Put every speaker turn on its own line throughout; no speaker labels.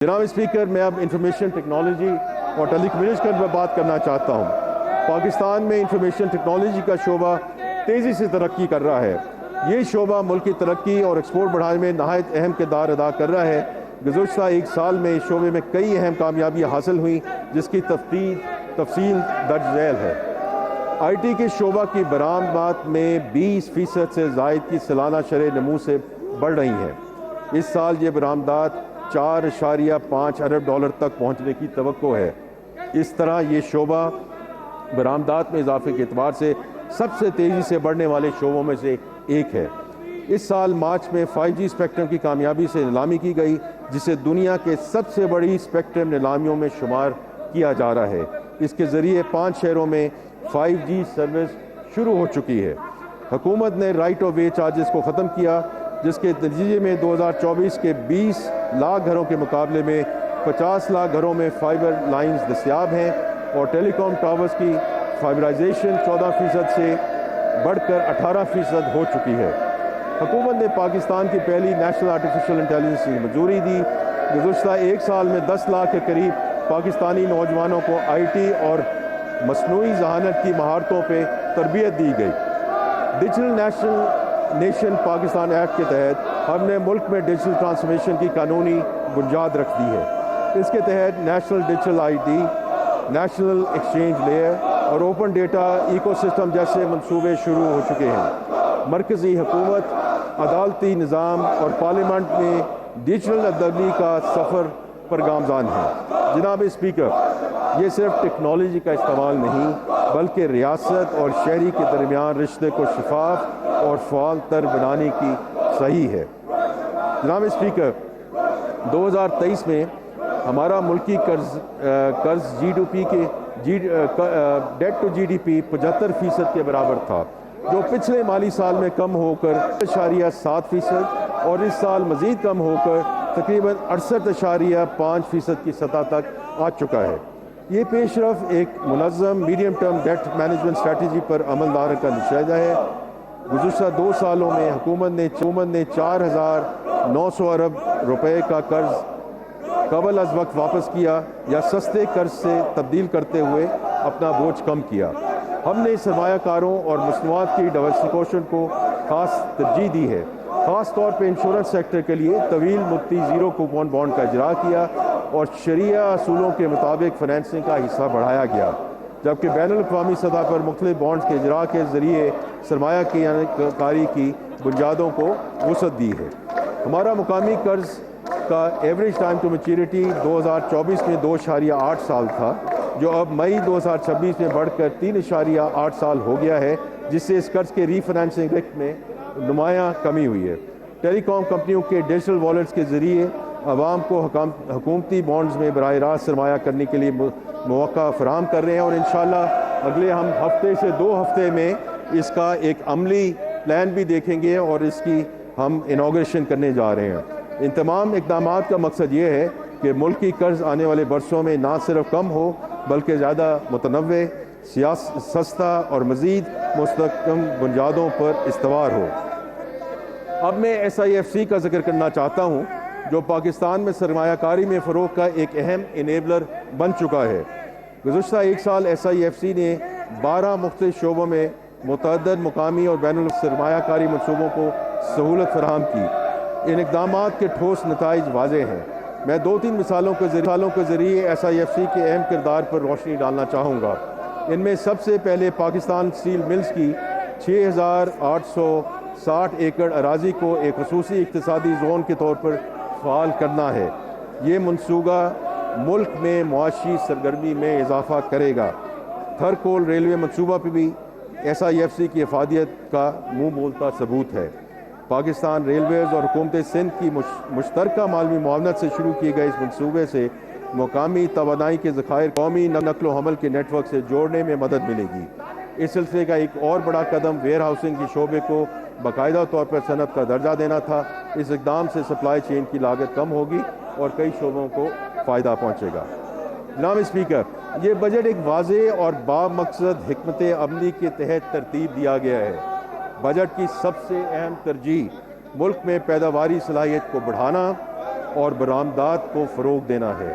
جناب اسپیکر، میں اب انفارمیشن ٹیکنالوجی اور ٹیلی کمیونیکیشن پر بات کرنا چاہتا ہوں۔ پاکستان میں انفارمیشن ٹیکنالوجی کا شعبہ تیزی سے ترقی کر رہا ہے۔ یہ شعبہ ملک کی ترقی اور ایکسپورٹ بڑھانے میں نہایت اہم کردار ادا کر رہا ہے۔ گزشتہ ایک سال میں اس شعبے میں کئی اہم کامیابیاں حاصل ہوئیں، جس کی تفصیل درج ذیل ہے۔ آئی ٹی کے شعبہ کی برآمدات میں 20% سے زائد کی سالانہ شرح نمو سے بڑھ رہی ہیں۔ اس سال یہ برآمدات 4.5 ارب ڈالر تک پہنچنے کی توقع ہے۔ اس طرح یہ شعبہ برآمدات میں اضافے کے اعتبار سے سب سے تیزی سے بڑھنے والے شعبوں میں سے ایک ہے۔ اس سال مارچ میں 5G اسپیکٹرم کی کامیابی سے نیلامی کی گئی، جسے دنیا کے سب سے بڑی اسپیکٹرم نیلامیوں میں شمار کیا جا رہا ہے۔ اس کے ذریعے 5 شہروں میں 5G سروس شروع ہو چکی ہے۔ حکومت نے رائٹ آف وے چارجز کو ختم کیا، جس کے نتیجے میں 2024 کے 20 لاکھ گھروں کے مقابلے میں 50 لاکھ گھروں میں فائبر لائنز دستیاب ہیں، اور ٹیلی کام ٹاورز کی فائبرائزیشن 14% سے بڑھ کر 18% ہو چکی ہے۔ حکومت نے پاکستان کی پہلی نیشنل آرٹیفیشل انٹیلیجنس کی منظوری دی۔ گزشتہ ایک سال میں 10 لاکھ کے قریب پاکستانی نوجوانوں کو آئی ٹی اور مصنوعی ذہانت کی مہارتوں پہ تربیت دی گئی۔ ڈیجیٹل نیشن پاکستان ایکٹ کے تحت ہم نے ملک میں ڈیجیٹل ٹرانسفارمیشن کی قانونی بنیاد رکھ دی ہے۔ اس کے تحت national digital I D, national exchange layer اور اوپن ڈیٹا ایکو سسٹم جیسے منصوبے شروع ہو چکے ہیں۔ مرکزی حکومت، عدالتی نظام اور پارلیمنٹ میں ڈیجیٹل عدلی کا سفر پر گامزن ہے۔ جناب اسپیکر، یہ صرف ٹیکنالوجی کا استعمال نہیں، بلکہ ریاست اور شہری کے درمیان رشتے کو شفاف اور فعال تر بنانے کی صحیح ہے۔ جناب اسپیکر، 2023 میں ہمارا ملکی قرض debt to G D P 75% کے برابر تھا، جو پچھلے مالی سال میں کم ہو کر 7.7% اور اس سال مزید کم ہو کر تقریباً 68.5% کی سطح تک آ چکا ہے۔ یہ پیش رفت ایک منظم medium term debt management strategy پر عمل درآمد کا نتیجہ ہے۔ گزشتہ 2 سالوں میں حکومت نے 4,900 ارب روپے کا قرض قبل از وقت واپس کیا یا سستے قرض سے تبدیل کرتے ہوئے اپنا بوجھ کم کیا۔ ہم نے سرمایہ کاروں اور مصنوعات کی ڈائیورسفیکیشن کو خاص ترجیح دی ہے۔ خاص طور پہ انشورنس سیکٹر کے لیے طویل مدتی زیرو کوپن بانڈ کا اجرا کیا اور شرعیہ اصولوں کے مطابق فنانسنگ کا حصہ بڑھایا گیا، جبکہ بین الاقوامی سطح پر مختلف بانڈز کے اجرا کے ذریعے سرمایہ کاری کی بنیادوں کو وسعت دی ہے۔ ہمارا مقامی قرض کا ایوریج ٹائم ٹو میچورٹی 2024 میں 2.8 سال تھا، جو اب مئی 2026 میں بڑھ کر 3.8 سال ہو گیا ہے، جس سے اس قرض کے ری فنانسنگ رقم میں نمایاں کمی ہوئی ہے۔ ٹیلی کام کمپنیوں کے ڈیجیٹل والیٹس کے ذریعے عوام کو حکومتی بانڈز میں براہ راست سرمایہ کرنے کے لیے مواقع فراہم کر رہے ہیں، اور انشاءاللہ اگلے ہم ہفتے سے 2 ہفتے میں اس کا ایک عملی پلان بھی دیکھیں گے اور اس کی ہم انوگریشن کرنے جا رہے ہیں۔ ان تمام اقدامات کا مقصد یہ ہے کہ ملکی قرض آنے والے برسوں میں نہ صرف کم ہو، بلکہ زیادہ متنوع، سستا اور مزید مستحکم بنیادوں پر استوار ہو۔ اب میں SIFC کا ذکر کرنا چاہتا ہوں، جو پاکستان میں سرمایہ کاری میں فروغ کا ایک اہم انیبلر بن چکا ہے۔ گزشتہ ایک سال SIFC نے 12 مختلف شعبوں میں متعدد مقامی اور بین الاقوامی سرمایہ کاری منصوبوں کو سہولت فراہم کی۔ ان اقدامات کے ٹھوس نتائج واضح ہیں۔ میں 2-3 مثالوں کے ذریعے SIFC کے اہم کردار پر روشنی ڈالنا چاہوں گا۔ ان میں سب سے پہلے پاکستان اسٹیل ملز کی 6,860 ایکڑ اراضی کو ایک خصوصی اقتصادی زون کے طور پر فعال کرنا ہے۔ یہ منصوبہ ملک میں معاشی سرگرمی میں اضافہ کرے گا۔ تھر کول ریلوے منصوبہ پہ بھی SIFC کی افادیت کا منہ بولتا ثبوت ہے۔ پاکستان ریلویز اور حکومت سندھ کی مشترکہ مالوی معاونت سے شروع کیے گئے اس منصوبے سے مقامی توانائی کے ذخائر قومی نقل و حمل کے نیٹ ورک سے جوڑنے میں مدد ملے گی۔ اس سلسلے کا ایک اور بڑا قدم ویئر ہاؤسنگ کے شعبے کو باقاعدہ طور پر صنعت کا درجہ دینا تھا۔ اس اقدام سے سپلائی چین کی لاگت کم ہوگی اور کئی شعبوں کو فائدہ پہنچے گا۔ جناب اسپیکر، یہ بجٹ ایک واضح اور بامقصد حکمت عملی کے تحت ترتیب دیا گیا ہے۔ بجٹ کی سب سے اہم ترجیح ملک میں پیداواری صلاحیت کو بڑھانا، اور برآمدات کو فروغ دینا ہے۔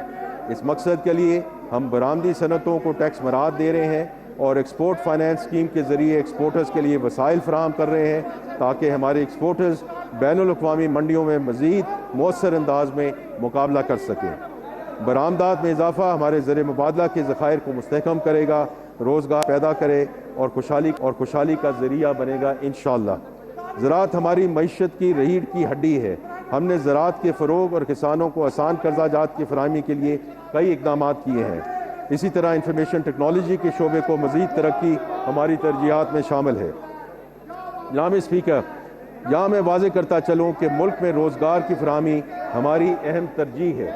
اس مقصد کے لیے ہم برآمدی صنعتوں کو ٹیکس مراعات دے رہے ہیں اور ایکسپورٹ فائنانس اسکیم کے ذریعے ایکسپورٹرز کے لیے وسائل فراہم کر رہے ہیں تاکہ ہمارے ایکسپورٹرز بین الاقوامی منڈیوں میں مزید مؤثر انداز میں مقابلہ کر سکیں۔ برآمدات میں اضافہ ہمارے زر مبادلہ کے ذخائر کو مستحکم کرے گا، روزگار پیدا کرے اور خوشحالی کا ذریعہ بنے گا انشاءاللہ۔ زراعت ہماری معیشت کی ریڑھ کی ہڈی ہے۔ ہم نے زراعت کے فروغ اور کسانوں کو آسان قرضہ جات کی فراہمی کے لیے کئی اقدامات کیے ہیں۔ اسی طرح انفارمیشن ٹیکنالوجی کے شعبے کو مزید ترقی ہماری ترجیحات میں شامل ہے۔ جناب اسپیکر، یہاں میں واضح کرتا چلوں کہ ملک میں روزگار کی فراہمی ہماری اہم ترجیح ہے۔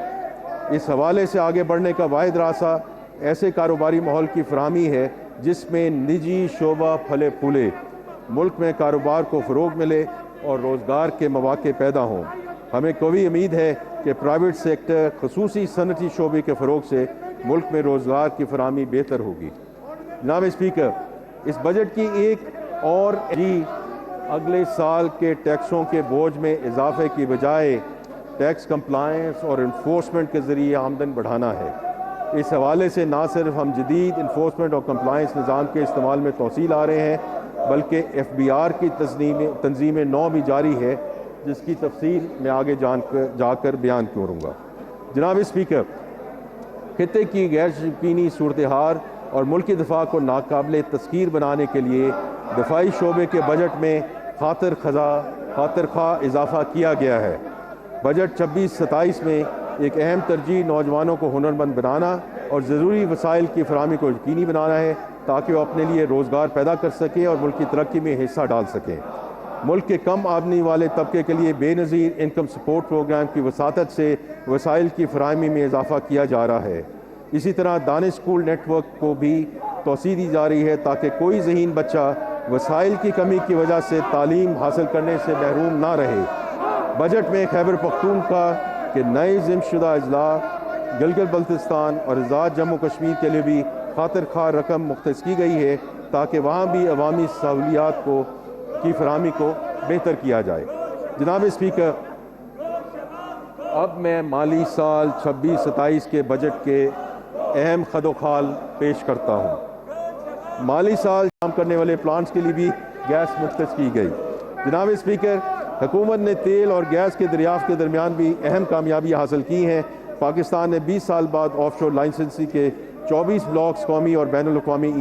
اس حوالے سے آگے بڑھنے کا واحد راستہ ایسے کاروباری ماحول کی فراہمی ہے جس میں نجی شعبہ پھلے پھولے، ملک میں کاروبار کو فروغ ملے اور روزگار کے مواقع پیدا ہوں۔ ہمیں قوی امید ہے کہ پرائیویٹ سیکٹر خصوصی صنعتی شعبے کے فروغ سے ملک میں روزگار کی فراہمی بہتر ہوگی۔ جناب اسپیکر، اس بجٹ کی ایک اور اگلے سال کے ٹیکسوں کے بوجھ میں اضافے کی بجائے ٹیکس کمپلائنس اور انفورسمنٹ کے ذریعے آمدن بڑھانا ہے۔ اس حوالے سے نہ صرف ہم جدید انفورسمنٹ اور کمپلائنس نظام کے استعمال میں توسیع لا رہے ہیں بلکہ FBR کی تنظیم نو بھی جاری ہے، جس کی تفصیل میں آگے جا کر بیان کروں گا۔ جناب اسپیکر، خطے کی غیر یقینی صورتحال اور ملکی دفاع کو ناقابل تسخیر بنانے کے لیے دفاعی شعبے کے بجٹ میں خاطر خواہ اضافہ کیا گیا ہے۔ بجٹ 26-27 میں ایک اہم ترجیح نوجوانوں کو ہنرمند بنانا اور ضروری وسائل کی فراہمی کو یقینی بنانا ہے تاکہ وہ اپنے لیے روزگار پیدا کر سکیں اور ملک کی ترقی میں حصہ ڈال سکیں۔ ملک کے کم آمدنی والے طبقے کے لیے بے نظیر انکم سپورٹ پروگرام کی وساطت سے وسائل کی فراہمی میں اضافہ کیا جا رہا ہے۔ اسی طرح دانش اسکول نیٹ ورک کو بھی توسیع دی جا رہی ہے تاکہ کوئی ذہین بچہ وسائل کی کمی کی وجہ سے تعلیم حاصل کرنے سے محروم نہ رہے۔ بجٹ میں خیبر پختونخوا کے نئے ضم شدہ اضلاع، گلگت بلتستان اور آزاد جموں کشمیر کے لیے بھی خاطر خواہ رقم مختص کی گئی ہے تاکہ وہاں بھی عوامی سہولیات کی فراہمی کو بہتر کیا جائے۔ جناب اسپیکر، اب میں مالی سال 26-27 کے بجٹ کے اہم خد و خال پیش کرتا ہوں۔ مالی سال کام کرنے والے پلانٹس کے لیے بھی گیس مختص کی گئی۔ جناب اسپیکر، حکومت نے تیل اور گیس کے دریافت کے درمیان بھی اہم کامیابی حاصل کی ہیں۔ پاکستان نے 20 سال بعد آف شور لائسنسی کے 24 بلاکس قومی اور بین الاقوامی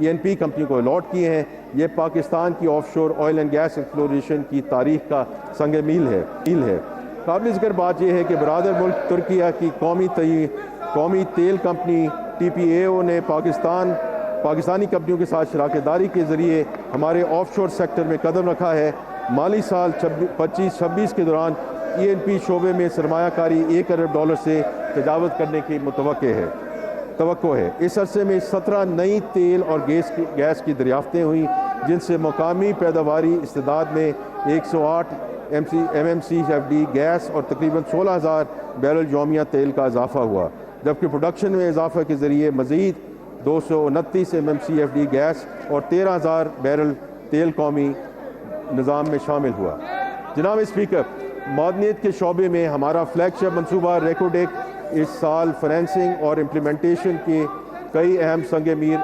ENP کمپنی کو الاٹ کیے ہیں۔ یہ پاکستان کی آف شور آئل اینڈ گیس ایکسپلوریشن کی تاریخ کا سنگ میل ہے۔ قابل ذکر بات یہ ہے کہ برادر ملک ترکیہ کی قومی تیل کمپنی TPAO نے پاکستانی کمپنیوں کے ساتھ شراکت داری کے ذریعے ہمارے آف شور سیکٹر میں قدم رکھا ہے۔ مالی سال 25-26 کے دوران ENP شعبے میں سرمایہ کاری $1 ارب سے تجاوز کرنے کی توقع ہے۔ اس عرصے میں 17 نئی تیل اور گیس کی دریافتیں ہوئیں جن سے مقامی پیداواری استعداد میں 108 MMCFD گیس اور تقریباً 16,000 بیرل یومیہ تیل کا اضافہ ہوا، جبکہ پروڈکشن میں اضافہ کے ذریعے مزید 229 MMCFD گیس اور 13,000 بیرل تیل قومی نظام میں شامل ہوا۔ جناب اسپیکر، معدنیات کے شعبے میں ہمارا فلیگ شپ منصوبہ ریکوڈیک اس سال فائنینسنگ اور امپلیمنٹیشن کے کئی اہم سنگ میل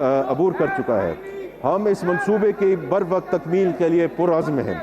عبور کر چکا ہے۔ ہم اس منصوبے کی بروقت تکمیل کے لیے پرعزم ہیں۔